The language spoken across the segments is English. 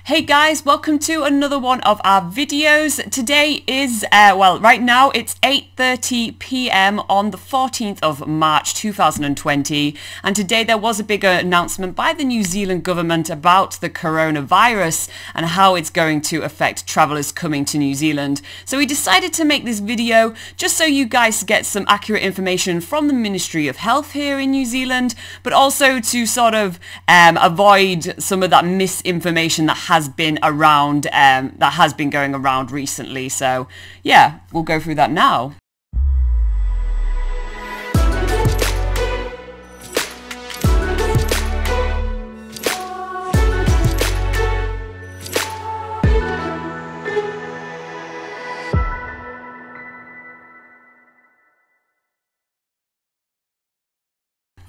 Hey guys, welcome to another one of our videos. Today is, right now it's 8:30 p.m. on the 14th of March 2020, and today there was a bigger announcement by the New Zealand government about the coronavirus and how it's going to affect travellers coming to New Zealand. So we decided to make this video just so you guys get some accurate information from the Ministry of Health here in New Zealand, but also to sort of avoid some of that misinformation that has been around, that has been going around recently. So yeah, we'll go through that now.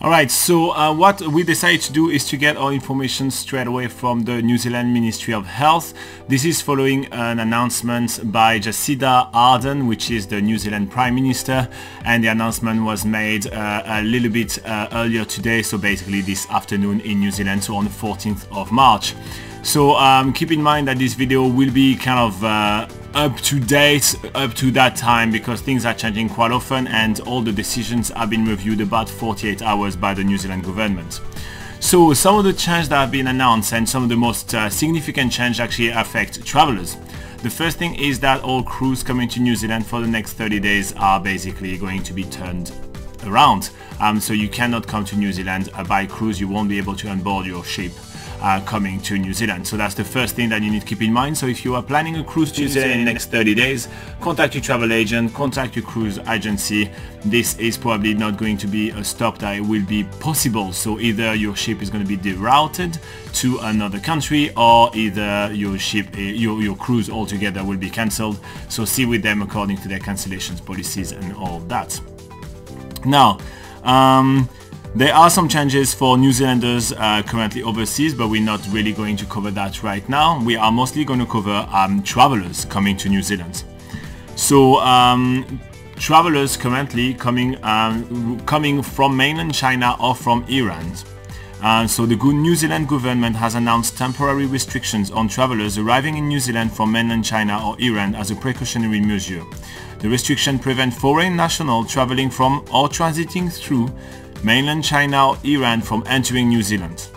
Alright, so what we decided to do is to get our information straight away from the New Zealand Ministry of Health. This is following an announcement by Jacinda Ardern, which is the New Zealand Prime Minister, and the announcement was made a little bit earlier today, so basically this afternoon in New Zealand, so on the 14th of March. So keep in mind that this video will be kind of up to date up to that time, because things are changing quite often and all the decisions have been reviewed about 48 hours by the New Zealand government. So some of the changes that have been announced and some of the most significant change actually affect travellers. The first thing is that all crews coming to New Zealand for the next 30 days are basically going to be turned around. So you cannot come to New Zealand by cruise. You won't be able to onboard your ship coming to New Zealand. So that's the first thing that you need to keep in mind. So if you are planning a cruise to New Zealand in the next 30 days, contact your travel agent, contact your cruise agency. This is probably not going to be a stop that will be possible. So either your ship is going to be derouted to another country, or either your ship, your cruise altogether will be cancelled. So see with them according to their cancellations policies and all that. Now, there are some changes for New Zealanders currently overseas, but we're not really going to cover that right now. We are mostly going to cover travellers coming to New Zealand. So travellers currently coming from mainland China or from Iran. So the New Zealand government has announced temporary restrictions on travellers arriving in New Zealand from mainland China or Iran as a precautionary measure. The restriction prevents foreign nationals travelling from or transiting through mainland China or Iran from entering New Zealand.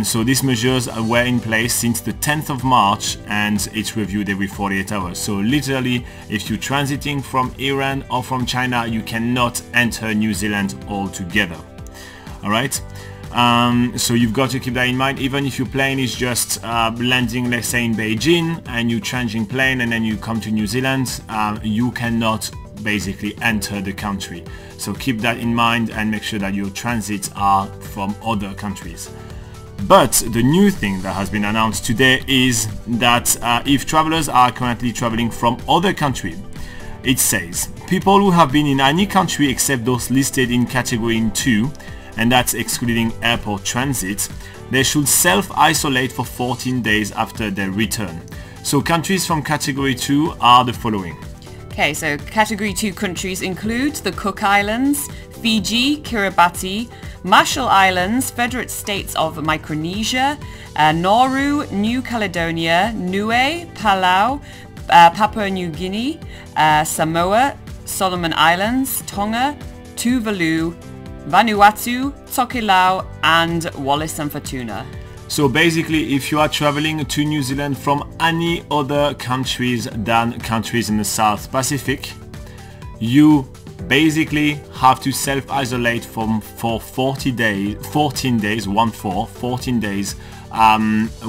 So these measures were in place since the 10th of March, and it's reviewed every 48 hours. So literally, if you're transiting from Iran or from China, you cannot enter New Zealand altogether. Alright? So you've got to keep that in mind. Even if your plane is just landing, let's say in Beijing, and you're changing plane and then you come to New Zealand, you cannot basically enter the country. So keep that in mind and make sure that your transits are from other countries. But the new thing that has been announced today is that if travelers are currently traveling from other countries, it says people who have been in any country except those listed in category 2, and that's excluding airport transit, they should self-isolate for 14 days after their return. So countries from category 2 are the following. Okay, so category 2 countries include the Cook Islands, Fiji, Kiribati, Marshall Islands, Federate States of Micronesia, Nauru, New Caledonia, Niue, Palau, Papua New Guinea, Samoa, Solomon Islands, Tonga, Tuvalu, Vanuatu, Tokelau, and Wallis and Futuna. So basically, if you are traveling to New Zealand from any other countries than countries in the South Pacific, you basically have to self-isolate for 14 days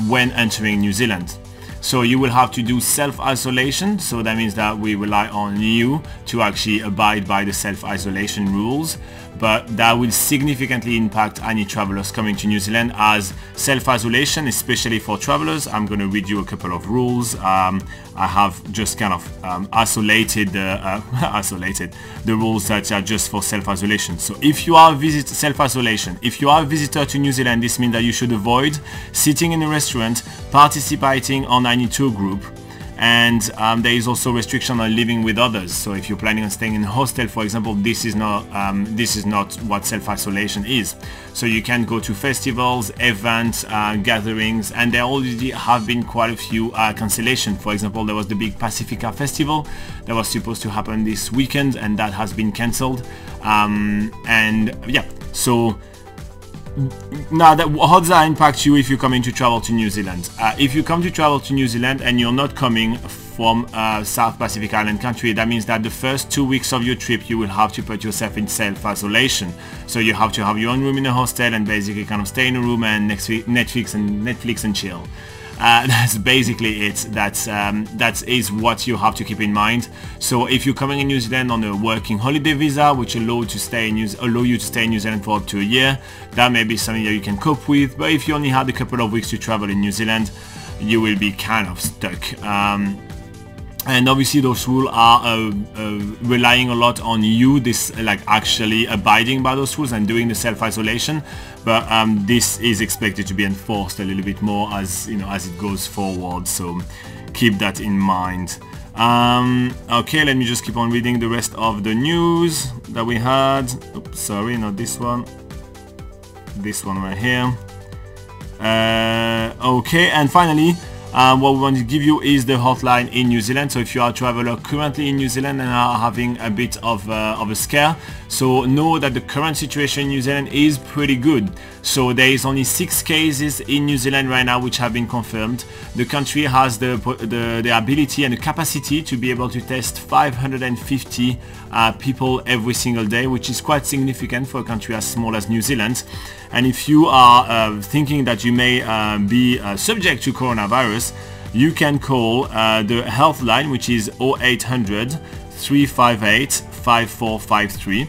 when entering New Zealand. So you will have to do self-isolation, so that means that we rely on you to actually abide by the self-isolation rules, but that will significantly impact any travelers coming to New Zealand, as self-isolation, especially for travelers, I'm going to read you a couple of rules. I have just kind of isolated the rules that are just for self-isolation. So if you are self-isolation, if you are a visitor to New Zealand, this means that you should avoid sitting in a restaurant, participating on any tour group, and there is also restriction on living with others. So if you're planning on staying in a hostel, for example, this is not what self-isolation is. So you can go to festivals, events, gatherings, and there already have been quite a few cancellations. For example, there was the big Pacifica festival that was supposed to happen this weekend, and that has been cancelled. And yeah, so now, how does that impact you if you're coming to travel to New Zealand? If you come to travel to New Zealand and you're not coming from South Pacific Island country, that means that the first 2 weeks of your trip you will have to put yourself in self-isolation. So you have to have your own room in a hostel and basically kind of stay in a room and Netflix and chill. That's basically it. That is what you have to keep in mind. So if you're coming in New Zealand on a working holiday visa, which allow you to stay in New Zealand for up to a year, that may be something that you can cope with. But if you only had a couple of weeks to travel in New Zealand, you will be kind of stuck. And obviously those rules are relying a lot on you, actually abiding by those rules and doing the self-isolation. But this is expected to be enforced a little bit more as it goes forward. So keep that in mind. Okay, let me just keep on reading the rest of the news that we had. Oops, sorry, not this one. This one right here. Okay, and finally, what we want to give you is the hotline in New Zealand. So if you are a traveler currently in New Zealand and are having a bit of a scare, so know that the current situation in New Zealand is pretty good. So there is only 6 cases in New Zealand right now which have been confirmed. The country has the ability and the capacity to be able to test 550 people every single day, which is quite significant for a country as small as New Zealand. And if you are thinking that you may be subject to coronavirus, you can call the health line, which is 0800 358 5453.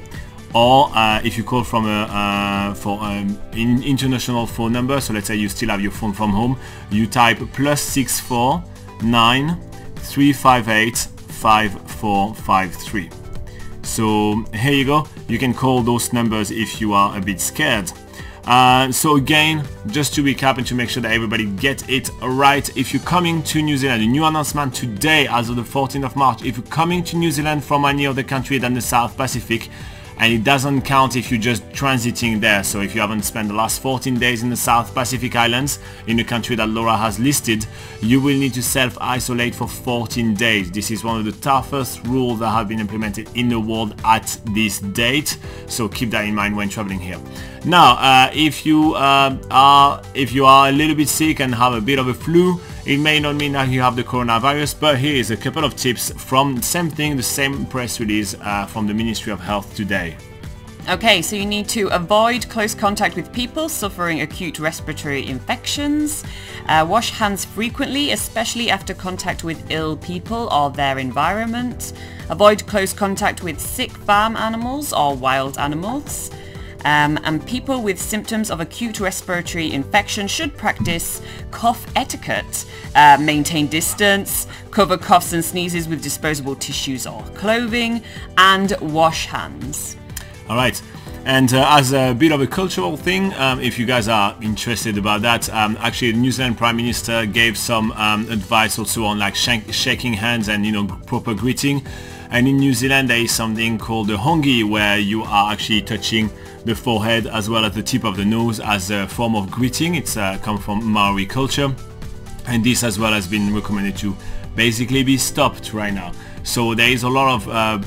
Or if you call from an international phone number, so let's say you still have your phone from home, you type +64 9 358 5453. So here you go, you can call those numbers if you are a bit scared. So again, just to recap and to make sure that everybody gets it right, if you're coming to New Zealand, a new announcement today as of the 14th of March, if you're coming to New Zealand from any other country than the South Pacific, and it doesn't count if you're just transiting there. So if you haven't spent the last 14 days in the South Pacific Islands, in the country that Laura has listed, you will need to self-isolate for 14 days. This is one of the toughest rules that have been implemented in the world at this date. So keep that in mind when traveling here. Now, if you are a little bit sick and have a bit of a flu, it may not mean that you have the coronavirus, but here is a couple of tips from the same press release from the Ministry of Health today. Okay, so you need to avoid close contact with people suffering acute respiratory infections. Wash hands frequently, especially after contact with ill people or their environment. Avoid close contact with sick farm animals or wild animals. And people with symptoms of acute respiratory infection should practice cough etiquette, maintain distance, cover coughs and sneezes with disposable tissues or clothing, and wash hands. Alright, and as a bit of a cultural thing, if you guys are interested about that, actually the New Zealand Prime Minister gave some advice also on like shaking hands and proper greeting. And in New Zealand there is something called the hongi, where you are actually touching the forehead as well as the tip of the nose as a form of greeting. It's come from Maori culture, and this as well has been recommended to basically be stopped right now. So there is a lot of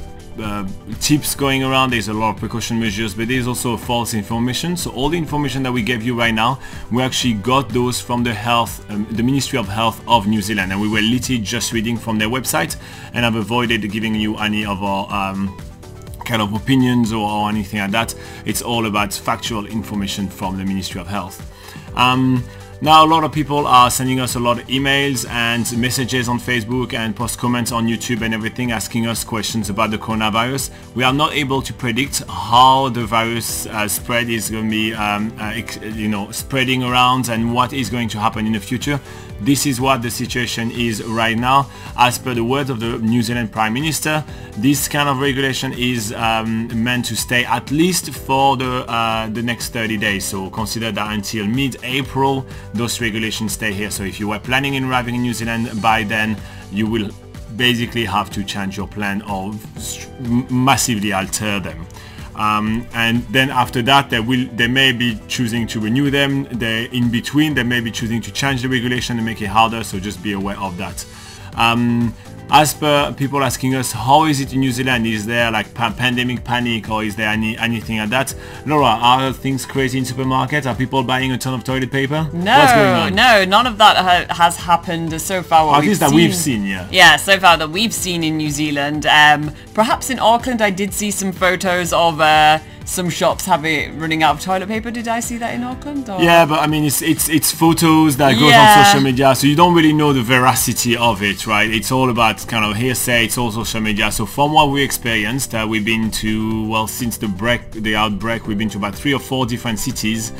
tips going around, there's a lot of precaution measures, but there's also false information. So all the information that we gave you right now, we actually got those from the Ministry of Health of New Zealand, and we were literally just reading from their website, and I've avoided giving you any of our kind of opinions or anything like that. It's all about factual information from the Ministry of Health. Now a lot of people are sending us a lot of emails and messages on Facebook and post comments on YouTube and everything, asking us questions about the coronavirus. We are not able to predict how the virus spread is going to be spreading around and what is going to happen in the future. This is what the situation is right now. As per the words of the New Zealand Prime Minister, this kind of regulation is meant to stay at least for the next 30 days. So consider that until mid-April, those regulations stay here. So if you were planning on arriving in New Zealand by then, you will basically have to change your plan or massively alter them. And then after that they may be choosing to renew them. In between they may be choosing to change the regulation and make it harder, so just be aware of that. As per people asking us, how is it in New Zealand? Is there like pandemic panic, or is there anything like that? Laura, are things crazy in supermarkets? Are people buying a ton of toilet paper? No, what's going on? No, none of that has happened so far. At least that we've seen, yeah. Yeah, so far that we've seen in New Zealand. Perhaps in Auckland I did see some photos of some shops running out of toilet paper. Did I see that in Auckland? Or? Yeah, but I mean it's photos that goes on social media, so you don't really know the veracity of it, right? It's all about kind of hearsay. It's all social media. So from what we experienced, we've been to, well, since the outbreak, we've been to about 3 or 4 different cities.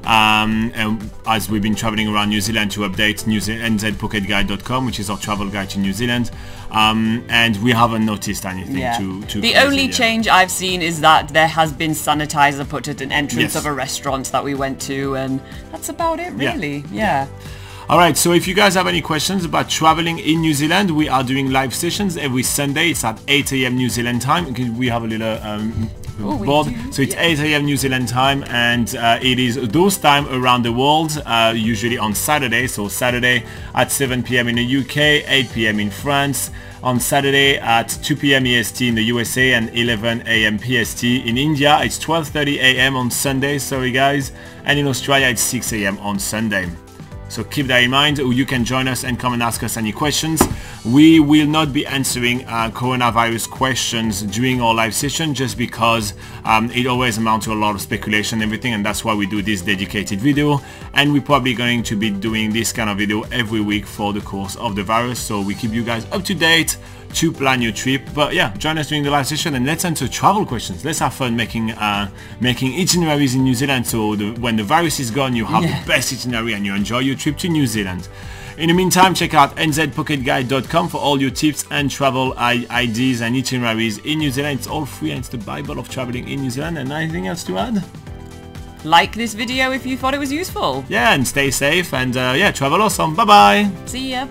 And as we've been traveling around New Zealand to update NZPocketGuide.com, which is our travel guide to New Zealand, and we haven't noticed anything too The only change I've seen is that there has been sanitizer put at an entrance of a restaurant that we went to, and that's about it really. Yeah. Alright, so if you guys have any questions about traveling in New Zealand, we are doing live sessions every Sunday. It's at 8 AM New Zealand time. We have a little board. So it's 8 AM New Zealand time, and it is those time around the world, usually on Saturday. So Saturday at 7 PM in the UK, 8 PM in France, on Saturday at 2 PM EST in the USA, and 11 AM PST. In India it's 12:30 AM on Sunday, sorry guys, and in Australia it's 6 AM on Sunday. So keep that in mind. You can join us and come and ask us any questions. We will not be answering coronavirus questions during our live session, just because it always amounts to a lot of speculation and everything, and that's why we do this dedicated video. And we're probably going to be doing this kind of video every week for the course of the virus, so we keep you guys up to date to plan your trip. But yeah, join us during the live session and let's answer travel questions. Let's have fun making itineraries in New Zealand, so when the virus is gone, you have the best itinerary and you enjoy your trip to New Zealand. In the meantime, check out NZPocketGuide.com for all your tips and travel ideas and itineraries in New Zealand. It's all free and it's the Bible of traveling in New Zealand. And anything else to add? Like this video if you thought it was useful. Yeah, and stay safe, and yeah, travel awesome. Bye bye. See ya.